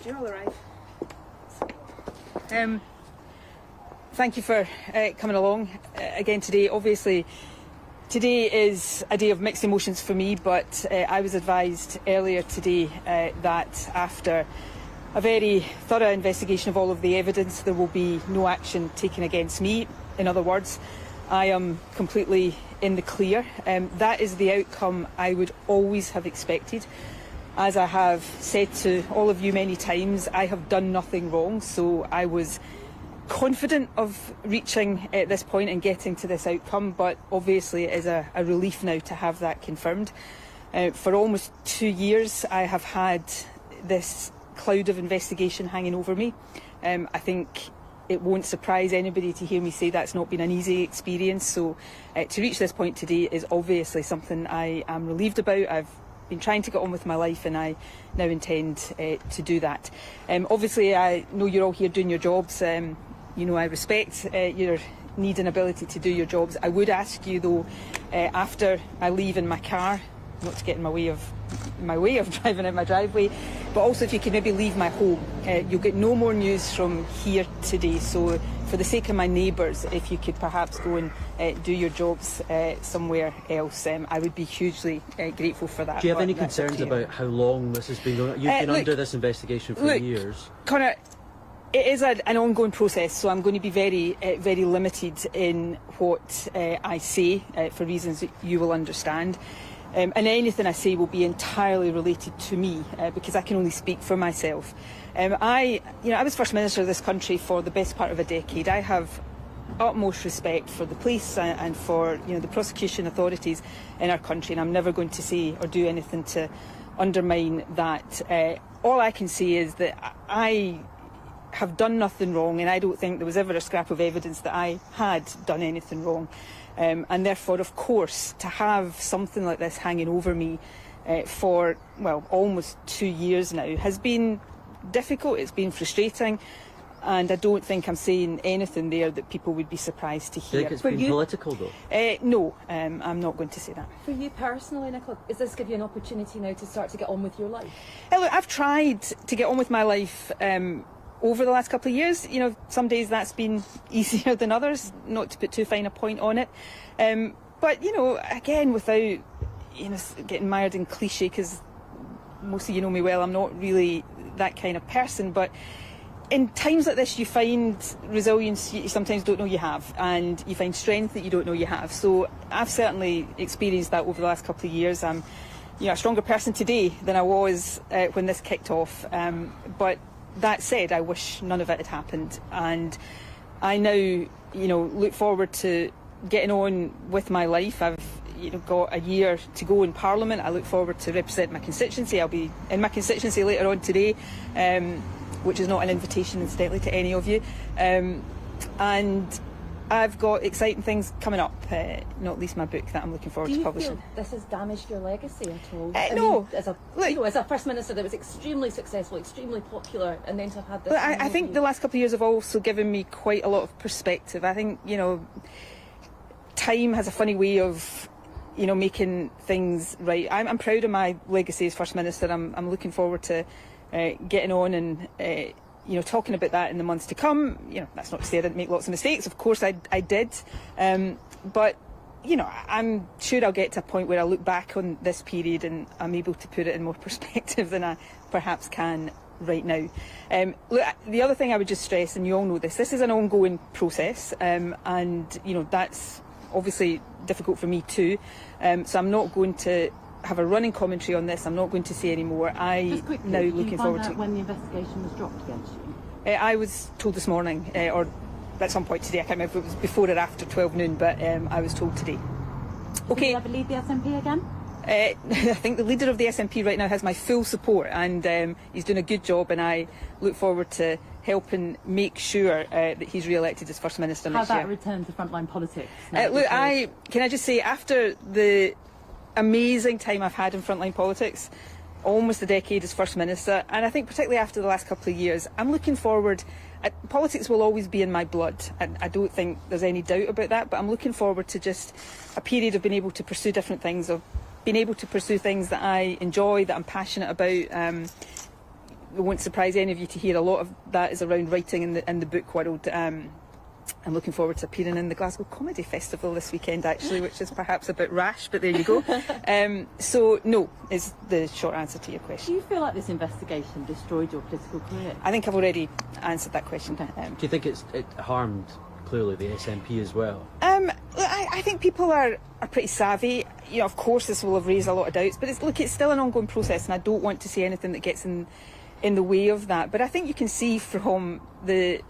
Did you all arrive? Thank you for coming along again today. Obviously, today is a day of mixed emotions for me, but I was advised earlier today that after a very thorough investigation of all of the evidence, there will be no action taken against me. In other words, I am completely in the clear. That is the outcome I would always have expected. As I have said to all of you many times, I have done nothing wrong, so I was confident of reaching this point and getting to this outcome, but obviously it is a relief now to have that confirmed. For almost 2 years I have had this cloud of investigation hanging over me. I think it won't surprise anybody to hear me say that's not been an easy experience, so to reach this point today is obviously something I am relieved about. I've been trying to get on with my life and I now intend to do that. Obviously I know you're all here doing your jobs. You know I respect your need and ability to do your jobs. I would ask you though, after I leave in my car, not to get in my way of driving out my driveway, but also if you could maybe leave my home. You'll get no more news from here today, so for the sake of my neighbours, if you could perhaps go and do your jobs somewhere else, I would be hugely grateful for that. Do you have any concerns about how long this has been going on? You've been under this investigation for years. Connor, it is an ongoing process, so I'm going to be very limited in what I say for reasons that you will understand. And anything I say will be entirely related to me, because I can only speak for myself. I was First Minister of this country for the best part of a decade. I have utmost respect for the police and for the prosecution authorities in our country, and I'm never going to say or do anything to undermine that. All I can say is that I have done nothing wrong, and I don't think there was ever a scrap of evidence that I had done anything wrong. And therefore, of course, to have something like this hanging over me for, well, almost 2 years now has been difficult, it's been frustrating, and I don't think I'm saying anything there that people would be surprised to hear. Do you think it's been political though? No, I'm not going to say that. For you personally, Nicola, does this give you an opportunity now to start to get on with your life? Look, I've tried to get on with my life over the last couple of years. Some days that's been easier than others, not to put too fine a point on it. But, again, without, getting mired in cliche, because most of you know me well, I'm not really that kind of person. But in times like this, you find resilience you sometimes don't know you have, and you find strength that you don't know you have. So I've certainly experienced that over the last couple of years. I'm, a stronger person today than I was when this kicked off. But that said, I wish none of it had happened, and I now, look forward to getting on with my life. I've, got a year to go in Parliament. I look forward to represent my constituency. I'll be in my constituency later on today, which is not an invitation, incidentally, to any of you. And I've got exciting things coming up, not least my book that I'm looking forward to publishing. Do you feel this has damaged your legacy at all? No. As a First Minister that was extremely successful, extremely popular, and then to have had this... I think the last couple of years have also given me quite a lot of perspective. I think, time has a funny way of, making things right. I'm proud of my legacy as First Minister. I'm looking forward to getting on and... talking about that in the months to come. That's not to say I didn't make lots of mistakes. Of course I did. But, I'm sure I'll get to a point where I look back on this period and I'm able to put it in more perspective than I perhaps can right now. Look, the other thing I would just stress, and you all know this is an ongoing process, and, that's obviously difficult for me too. So I'm not going to have a running commentary on this. I'm not going to say any more. Just quickly, now looking forward to when the investigation was dropped against you. I was told this morning, or at some point today. I can't remember if it was before or after 12 noon, but I was told today. Okay. Will you ever lead the SNP again? I think the leader of the SNP right now has my full support, and he's doing a good job, and I look forward to helping make sure that he's re-elected as First Minister next year. How about return to frontline politics? Look, can I just say, after the amazing time I've had in frontline politics, almost a decade as First Minister, and I think particularly after the last couple of years, I'm looking forward. Politics will always be in my blood, and I don't think there's any doubt about that, but I'm looking forward to just a period of being able to pursue different things, of being able to pursue things that I enjoy, that I'm passionate about, it won't surprise any of you to hear a lot of that is around writing in the book world. I'm looking forward to appearing in the Glasgow Comedy Festival this weekend, actually, which is perhaps a bit rash, but there you go. So, no, is the short answer to your Do question. you feel like this investigation destroyed your political career? I think I've already answered that question. Do you think it harmed, clearly, the SNP as well? I think people are pretty savvy. You know, of course, this will have raised a lot of doubts, but it's still an ongoing process, and I don't want to say anything that gets in the way of that. But I think you can see from the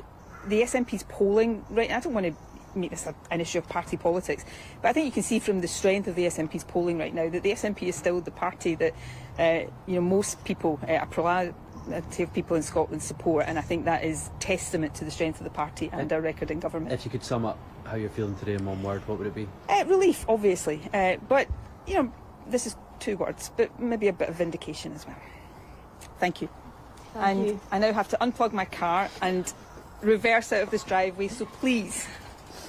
SNP's polling, right? I don't want to make this an issue of party politics, but I think you can see from the strength of the SNP's polling right now that the SNP is still the party that most people, a plurality of people in Scotland support, and I think that is testament to the strength of the party and our record in government. If you could sum up how you're feeling today in one word, what would it be? Relief, obviously, but this is 2 words, but maybe a bit of vindication as well. Thank you. Thank you. I now have to unplug my car and reverse out of this driveway, so please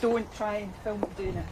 don't try and film me doing it.